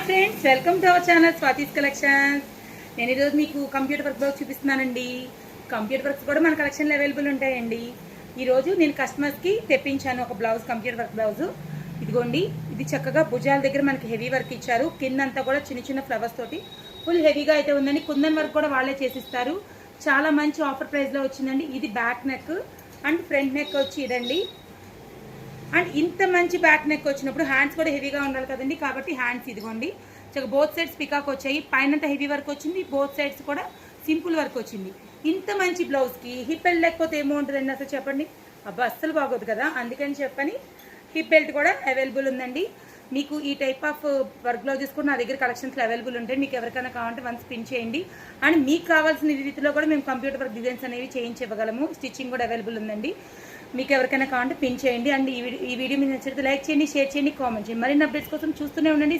Friends, welcome to our channel Swathi's collections. నేను ఈరోజు మీకు కంప్యూటర్ వర్క్ బ్లౌజ్ చూపిస్తున్నానండి. కంప్యూటర్ వర్క్స్ కూడా మన కలెక్షన్లో అవైలబుల్ ఉంటాయండి. ఈరోజు నేను కస్టమర్స్కి తెప్పించాను ఒక బ్లౌజ్, కంప్యూటర్ వర్క్ బ్లౌజ్. ఇదిగోండి, ఇది చక్కగా భుజాల దగ్గర మనకి హెవీ వర్క్ ఇచ్చారు. కిందంతా కూడా చిన్న చిన్న ఫ్లవర్స్ తోటి ఫుల్ హెవీగా అయితే ఉందండి. కుందన్ వర్క్ కూడా వాళ్ళే చేసిస్తారు. చాలా మంచి ఆఫర్ ప్రైస్లో వచ్చిందండి. ఇది back neck and front neck వచ్చి ఇదండి. అండ్ ఇంత మంచి బ్యాక్ నెక్ వచ్చినప్పుడు హ్యాండ్స్ కూడా హెవీగా ఉండాలి కదండి, కాబట్టి హ్యాండ్స్ ఇదిగోండి చక్కగా బోత్ సైడ్స్ పికాక్ వచ్చాయి. పైన హెవీ వర్క్ వచ్చింది, బోత్ సైడ్స్ కూడా సింపుల్ వర్క్ వచ్చింది. ఇంత మంచి బ్లౌజ్కి హిప్ బెల్ట్ లేకపోతే ఏమవుతుందండి అసలు చెప్పండి? అబ్బా, అస్సలు బాగోదు కదా. అందుకని చెప్పని హిప్ బెల్ట్ కూడా అవైలబుల్ ఉందండి. మీకు ఈ టైప్ ఆఫ్ వర్క్ బ్లౌజెస్ కూడా నా దగ్గర కలెక్షన్స్లో అవైలబుల్ ఉంటాయి. మీకు ఎవరికైనా కావాలంటే వన్స్ పిన్ చేయండి. అండ్ మీకు కావాల్సిన రీతిలో కూడా మేము కంప్యూటర్ వర్క్ డిజైన్స్ అనేవి చేయించగలము. స్టిచ్చింగ్ కూడా అవైలబుల్ ఉందండి. మీకు ఎవరికైనా కావాలంటే పిన్ చేయండి. అండ్ ఈ వీడియో మీకు నచ్చితే లైక్ చేయండి, షేర్ చేయండి, కామెంట్ చేయండి. మరిన్ని అప్డేట్స్ కోసం చూస్తూనే ఉండండి.